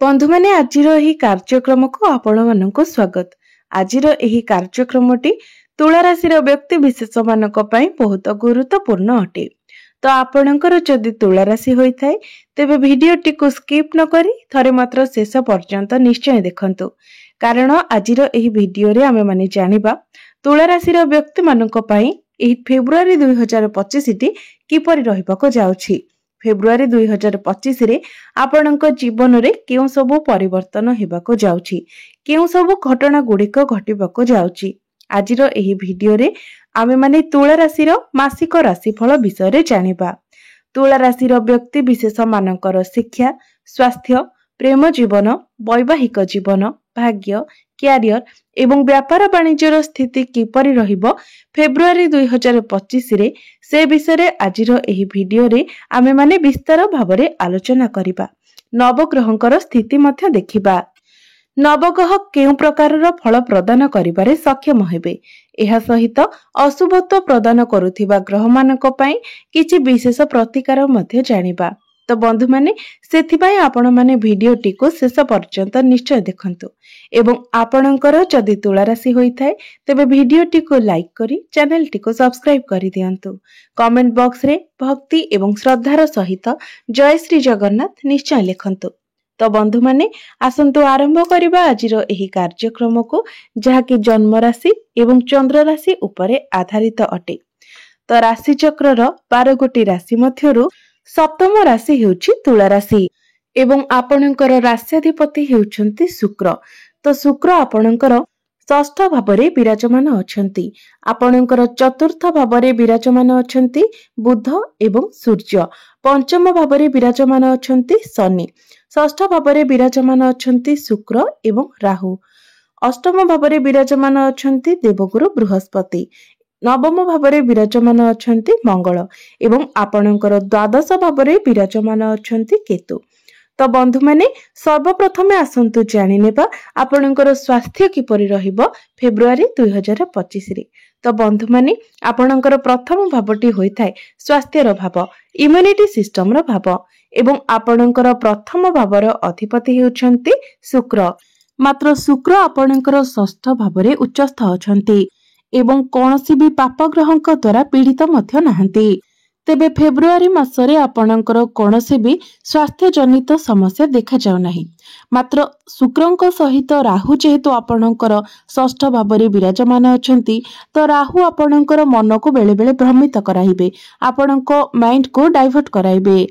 बंधु मैंने आजिर एही कार्यक्रम को आपण मानक स्वागत। आजिर एही कार्यक्रमटी तुला राशि व्यक्ति विशेष मानक पई बहुत गुरुत्वपूर्ण अटे। तो आपणकर जदि तुला राशि होइथाय तेबे भिडियोटी को स्किप न करी थरे मात्र शेष पर्यंत निश्चय देखंतु, कारण आजिर एही भिडियो रे आमे माने जानिबा तुला राशि व्यक्ति मानक पई एही फेब्रुआरी 2025 टी किपरि रहिबाको जाउछि। फेब्रुआरी 2025 रे आपणक जीवन रे केउ सब परिवर्तन हेबाको जाउछि, केउ सब घटना गुड़िक घटिबाको जाउछि। आजिर एही भिडियो रे आमे माने तुला राशि मासिक राशिफल विषय रे जानिबा। तुला राशि व्यक्ति विशेष मानकर शिक्षा, स्वास्थ्य, प्रेम जीवन, वैवाहिक जीवन, भाग्य, क्यारियर एवं व्यापार वाणिज्यर स्थिति किपरि रहिबो फेब्रुआरी 2025 रे से विषय रे आजिर एही भिडियो रे आमे माने विस्तार भाबरे आलोचना करिबा। नवग्रहंकर स्थिति मध्य देखिबा। नवग्रह केउ प्रकारर फल प्रदान करिबारे सक्षम हेबे, एहा सहित अशुभत्व प्रदान करुथिबा ग्रह मानक पई किछि विशेष प्रतिकार मध्य जानिबा। तो बंधु माने सेथिबाई आपण माने भिडियोटी को शेष पर्यंत निश्चय देखंतु एवं आपणकर जदि तुला राशि होइथाय तेबे भिडियोटी को लाइक करी चैनल टी को सब्सक्राइब करि दियंतु। कमेंट बॉक्स रे भक्ति एवं श्रद्धार सहित जय श्री जगन्नाथ निश्चय लिखंतु। तो बंधु माने आसंतु आरंभ करिबा आजिर एही कार्यक्रम को, जहा कि जन्म राशि एवं चंद्र राशि उपरे आधारित अटे। तो राशि चक्रर 12 गोटी राशि मध्यरु सप्तम राशि हेउछि तुला राशि एवं आपणकर राश्याधिपति हेउछन्ति शुक्र। तो शुक्र आपणकर षष्ठ भावरे विराजमान अछन्ति। आपणकर चतुर्थ भावरे विराजमान अछन्ति बुध एवं सूर्य। पंचम भावरे विराजमान अछन्ति शनि। षष्ठ भावरे विराजमान अछन्ति शुक्र एवं राहु। अष्टम भावरे विराजमान अछन्ति देवगुरु बृहस्पति। नवम भावरे विराजमान अछन्ति मंगल एवं आपणकर द्वादश भावरे विराजमान अछन्ति केतु। तो बंधु माने सर्वप्रथमे आसंतु जानि नेबा आपणकर स्वास्थ्य किपरि रहिबो फेब्रुआरी 2025 रे। तो बंधु माने आपणकर प्रथम भावटी होइथाय स्वास्थ्यर भाव, इम्युनिटी सिस्टम रो भाव एवं आपणकर प्रथम भावर अधिपति हेउछन्ति शुक्र। मात्र शुक्र आपणकर षष्ठ भावरे उच्चस्थ अछन्ति एवं कौनसी भी पाप ग्रहंक द्वारा पीड़ित मध्य नाहंती। तेबे फेब्रुआरी मासरे आपणकर कौनसी भी स्वास्थ्य जनित समस्या देखा जाउ नाही। मात्र शुक्रंक सहित राहु जेहेतु आपणकर षष्ठ भावरे विराजमान अछंती, तो राहु आपणकर मन को बेले बेले भ्रमित कराइबे, आपणको माइंड को डाइवर्ट कराइबे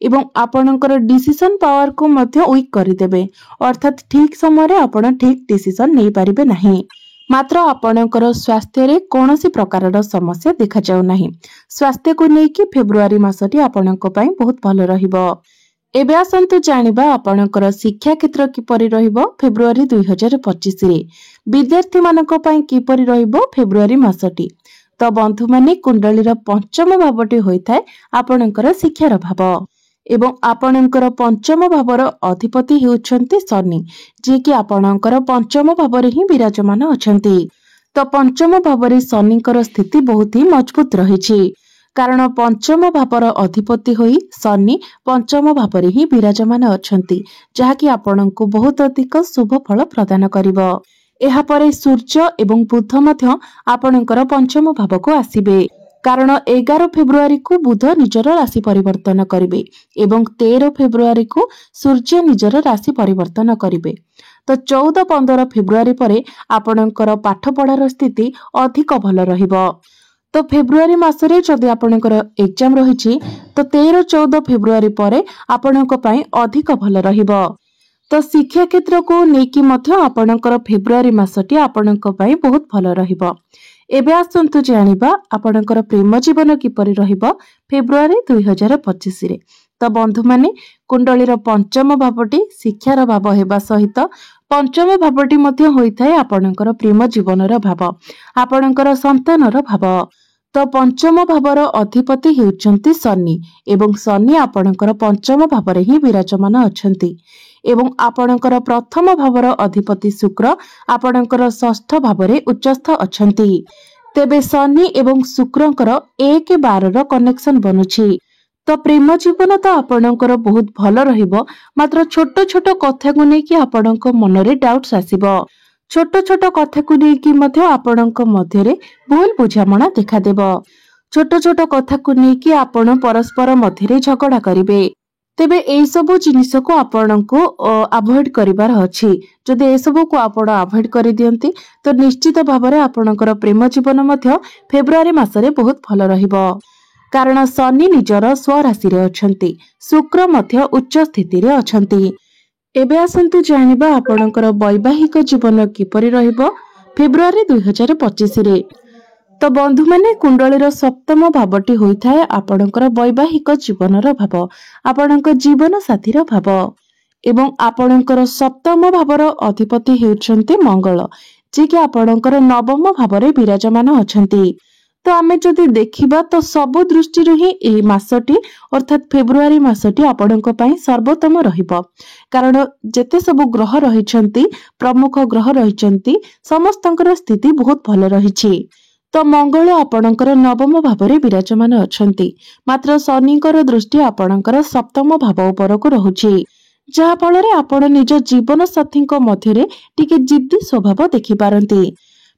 एवं आपणकर डिसीजन पावर को मध्य वीक करिदेबे। अर्थात ठीक समय रे आपण ठीक डिसीजन नै पारिबे नाही। मात्र आपणकर स्वास्थ्य रे कौनसी प्रकारर समस्या देखा जाउ नाही। स्वास्थ्य को नेकी फेब्रुआरी मासटी आपणको पई बहुत भलो रहिबो। एबे आसंतु जानिबा आपणकर शिक्षा क्षेत्र किपरि रहिबो फेब्रुआरी 2025 रे। विद्यार्थी मानक पई किपरि रहिबो फेब्रुआरी मासटी। तो बंधु माने कुंडलीर पंचम भावटी होइथाय आपणकर शिक्षार भाव एवं आपणकर पंचम भावर अधिपति हेउछन्ति शनि, जे कि आपणकर पंचम भावरे ही विराजमान अछन्ति। तो पंचम भावरे शनिकर स्थिति बहुत ही मजबूत रहिछि, कारण पंचम भावर अधिपति होई शनि पंचम भावरे ही विराजमान अछन्ति, जहा कि आपणको बहुत अधिक शुभ फल प्रदान करिवो। एहा परे सूर्य एवं बुध मध्य आपणकर पंचम भावको आसीबे, कारण 11 फेब्रुआरी को बुध निजर राशि परिवर्तन करिवे एवं 13 फेब्रुआरी को सूर्य निजर राशि परिवर्तन करिवे। तो 14-15 फेब्रुआरी परे आपणकर पाठ पढ़ार स्थिति अधिक भल रहिबो। तो फेब्रुआरी मासरे जदि आपणकर एग्जाम रहिछि तो 13-14 फेब्रुआरी परे आपणक पई अधिक भल रहिबो। तो शिक्षा क्षेत्र को नेकी मध्य आपणकर फेब्रुआरी मासटी आपणक पई बहुत भल रहिबो। एबे आसंतु जानिबा आपणकर प्रेम जीवन किपरि रहिबो फेब्रुआरी 2025 रे। तो बंधु माने कुंडलीर पंचम भावटी शिक्षार भाव हेबा सहित पंचम भावटी मध्य होइथाय आपणकर प्रेम जीवनर भाव, आपणकर संतानर भाव। तो पंचम भावर अधिपति हेउछन्ति शनि एवं शनि आपणकर पंचम भावरे ही विराजमान अछन्ति एवं आपणकर प्रथम भावर अधिपति शुक्र आपणकर षष्ठ भावरे उच्चस्थ अछन्ति। तेबे शनि एवं शुक्रंकर 1-12 कनेक्शन बनुछि। तो प्रेम जीवन तो आपणकर बहुत भल रहिबो, मात्र छोट छोट कथा को लेकिन आपणक मनरे डाउट्स आसीबो। छोट छोट कथा को लेकिन मध्य आपणक मध्यरे भूल बुझामणा देखा देबो। छोट छोट कथा को लेकिन आपण परस्पर मध्यरे झगड़ा करिवे। तेबे ए सब जिनिस को आपणको अवॉइड करिवार अछि। जदि ए सब को आपण अवॉइड करि दियंती तो निश्चित भाबरे आपणकर प्रेम जीवन मध्य फेब्रुआरी मासरे बहुत भल रहिबो। कारण शनि निजर स्वराशि रे अछंती, शुक्र मध्य उच्च स्थिति रे अछंती। एबे आसंतु जानिबा आपणकर वैवाहिक जीवन किपरि रहिबो फेब्रुआरी 2025 रे। तो बंधु माने कुंडलीर सप्तम भावटी होइथाय आपणकर वैवाहिक जीवनर भाव, आपणक जीवन साथीर भाव एवं आपणकर सप्तम भावर अधिपति हेउछन्ते मंगल, जे कि आपणकर नवम भावरे विराजमान अछन्ती। तो आमे जदि देखिबा तो सबु दृष्टि ही एही मासटी अर्थात फेब्रुआरी मासटी आपणक पई सर्वोत्तम रहिबो। कारण जेते सबु ग्रह रहिछन्ती, प्रमुख ग्रह रहिछन्ती, समस्तंकर स्थिति बहुत भल रहिछि। तो मंगल आपणकर नवम भावरे विराजमान अछन्ती, मात्र शनिकर दृष्टि आपणकर सप्तम भाव उपरको रहुछि, जहा फଳରେ आपण निज जीवन साथीଙ୍କ ମଧ୍ୟରେ टिके जिद्दी स्वभाव देखि पारंती।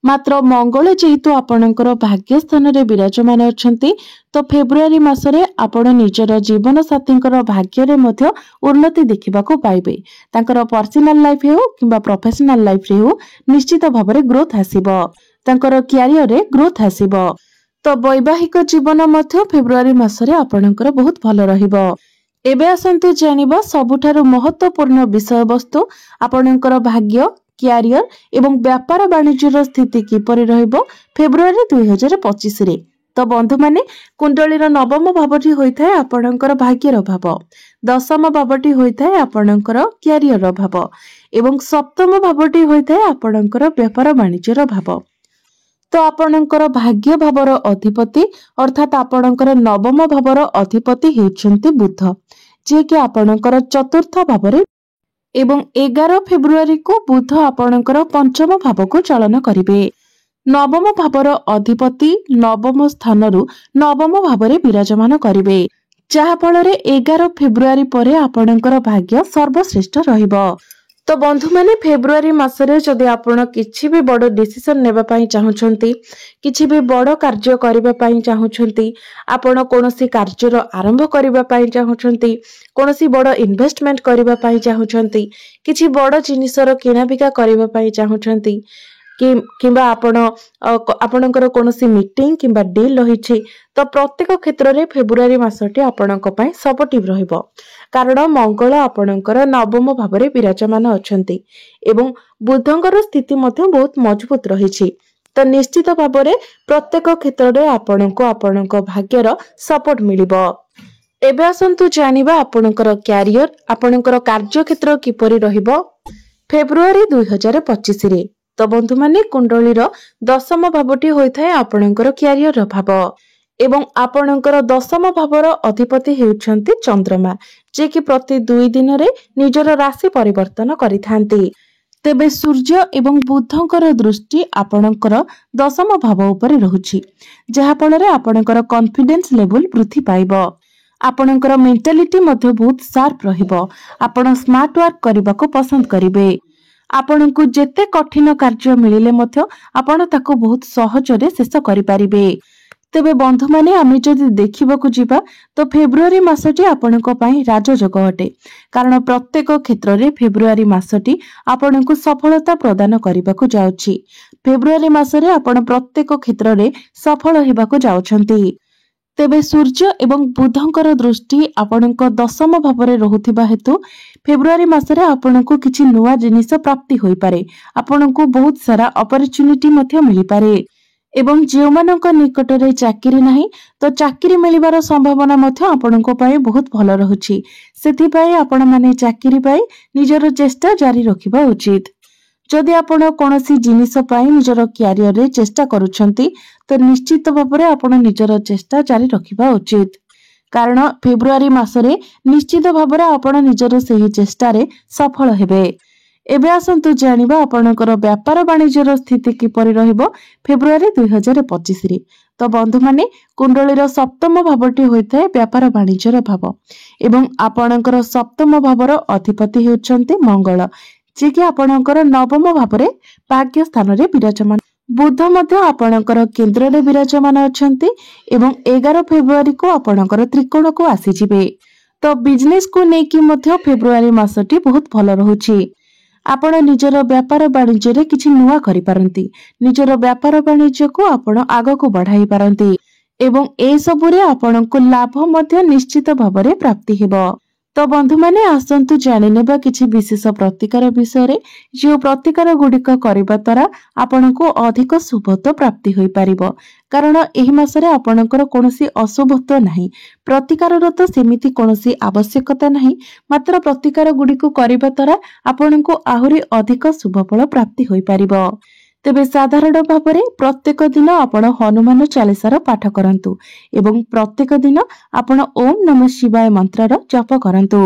मात्र मंगल जेहेतु आपणकर भाग्य स्थान रे विराजमान अछन्ती, तो फेब्रुआरी मासरे आपण निजर जीवन साथीଙ୍କର भाग्य रे मध्य उन्नति देखिबाको पाइबे। तांकर पर्सनल लाइफ हेउ किबा प्रोफेशनल लाइफ रे हेउ निश्चित भाबरे ग्रोथ आसीबो, तांकर करियर रे ग्रोथ आसीबो। तो वैवाहिक जीवन मध्य फेब्रुआरी मासरे आपणकर बहुत भल रहिबो। एबे आसंतु जानिबा सबुठारु महत्वपूर्ण विषय वस्तु आपणकर भाग्य, क्यारियर एवं व्यापार वाणिज्यर स्थिति किपरि रहिबो फेब्रुआरी 2025 रे। तो बंधु माने कुंडलीर नवम भावटी होइथाय आपणकर भाग्यर भाव, दशम भावटी होइथाय आपणकर क्यारियर भाव एवं सप्तम भावटी होइथाय आपणकर व्यापार वाणिज्यर भाव। तो आपणकर भाग्य भावर अधिपति अर्थात आपणकर नवम भावर अधिपति हेउछन्ते बुध, जे कि आपणकर चतुर्थ भावरे एवं 11 फेब्रुआरी को बुध आपणकर पंचम भाव को चलन करिवे। नवम भावर अधिपति नवम स्थानरु नवम भावरे विराजमान करिवे, जहा फଳରେ 11 फेब्रुआरी परे आपणकर भाग्य सर्वश्रेष्ठ रहिबो। तो बंधु माने फेब्रुआरी मासरे जदि आपण किछि भी बड़ डिसिजन नेबा पई चाहुछंती, किछि भी बड़ कार्य करिबा पई चाहुछंती, आपण कोनोसी कार्यर आरंभ करिबा पई चाहुछंती, कोनोसी बड़ इन्वेस्टमेंट करिबा पई चाहुछंती, किछि बड़ जिनिसर किना बिका करिबा पई चाहुछंती किंबा आपणकर कोनोसी मीटिंग किंबा डील रहिछि, तो प्रत्येक क्षेत्र रे फेब्रुआरी मासटी आपणक पई सपोर्टिव रहिबो। कारण मंगल आपणकर नवम भावरे विराजमान अछंती एवं बुधंकर स्थिति मध्य बहुत मजबूत रहिछि। तो निश्चित भावरे प्रत्येक क्षेत्र रे आपणको आपणक भाग्यर सपोर्ट मिलिबो। एबे आसंतु जानिबा आपणकर क्यारियर, आपणकर कार्य क्षेत्र किपरि रहिबो फेब्रुआरी 2025 रे। तो बंधु माने कुंडलीर दशम भावटी होइथाय आपणकर क्यारियर भाव एवं आपणकर दशम भावर अधिपति हेउछन्ति चंद्रमा, जे कि प्रति 2 दिन रे निजर राशि परिवर्तन करिथांती। तेबे सूर्य एवं बुधंकर दृष्टि आपणकर दशम भाव उपरे रहुछि, जहा फଳରେ आपणकर कॉन्फिडेंस लेवल वृद्धि पाइबो। आपणकर मेंटालिटी मध्ये बहुत शार्प रहिबो। आपण स्मार्ट वर्क करबाको पसंद करिवे। आपणको जेते कठिन कार्य मिलिले मध्य आपण ताको बहुत सहजरे शेष करि पारिबे। तेबे बंधु माने आमे जदि देखिबाकू जिबा तो फेब्रुआरी मासटी आपणको पई राजयोग अटे। कारण प्रत्येक क्षेत्र रे फेब्रुआरी मासटी आपणको सफलता प्रदान करिबाकू जाउछि। फेब्रुआरी मासरे आपण प्रत्येक क्षेत्र रे सफल हेबाकू जाउछन्ती। तेबे सूर्य एवं बुधंकर दृष्टि आपणको दशम भावरे रहुथिबा हेतु फेब्रुआरी मासरे आपणको किछि नुवा जिनिस प्राप्ति होई पारे। आपणको बहुत सारा अपॉर्चुनिटी मध्ये मिली पारे एवं जेउमानक निकट रे चाकरी नाही तो चाकरी मिलिबार संभावना मध्ये आपणको पई बहुत भल रहुछि। सेथि पई आपण माने चाकरी पई निजर चेष्टा जारी रखिबा उचित। जदि आपण कोनोसी जिनिस पई निजर क्यारियर रे चेष्टा करूछंती तो निश्चित भाबरे आपण निजर चेष्टा जारी रखिबा उचित। कारण फेब्रुआरी मासरे निश्चित भाबरे आपण निजर सेही चेष्टा रे सफल हेबे। एबे आसंतु जानिबा आपणकर व्यापार वाणिज्यर स्थिति किपरि रहिबो फेब्रुआरी 2025 रे। तो बंधु माने कुंडलीर सप्तम भावटी होइथाय व्यापार वाणिज्यर भाव एवं आपणकर सप्तम भावर अधिपति हेउचंती मंगल, जे कि आपणकर नवम भावरे भाग्य स्थान रे विराजमान। बुध मध्य आपणकर केंद्र रे विराजमान अछंती एवं 11 फेब्रुआरी को आपणकर त्रिकोण को आसी जिवे। तो बिजनेस को नेकी मध्य फेब्रुआरी मासटी बहुत भल रहुची। आपण निजर व्यापार वाणिज्य रे किछि नुआ करि पारंती, निजर व्यापार वाणिज्य को आपण आग को बढ़ाई पारंती एवं ए सबुरे आपणको लाभ मध्य निश्चित भावरे प्राप्ति हेबो। तो बंधु माने आसंतु जानि नेबा किछि विशेष प्रतिकार विषय रे, जो प्रतिकार गुडिक करिबा द्वारा आपणको अधिक शुभत्व प्राप्ति होई पारिबो। कारण एही मासरे आपणकर कोनोसी अशुभत्व नाही, प्रतिकारर तो सेमिति कोनोसी आवश्यकता नाही, मात्र प्रतिकार गुडिको करिबा द्वारा आपणको आहुरी अधिक शुभफल प्राप्ति होई पारिबो। तेबे साधारण भावरे प्रत्येक दिन आपण हनुमान चालीसार पाठ करंतु एवं प्रत्येक दिन आपण ओम नमः शिवाय मंत्रर जप करंतु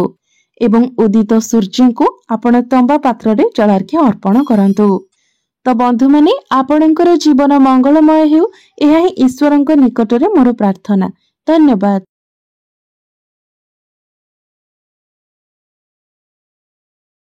एवं उदित सूर्य को आपण तंबा पात्र रे जलार्घ्य अर्पण करंतु। तो बंधु माने आपणकर जीवन मंगलमय हेउ, एहा ही ईश्वरଙ୍କ निकटरे मोर प्रार्थना। धन्यवाद।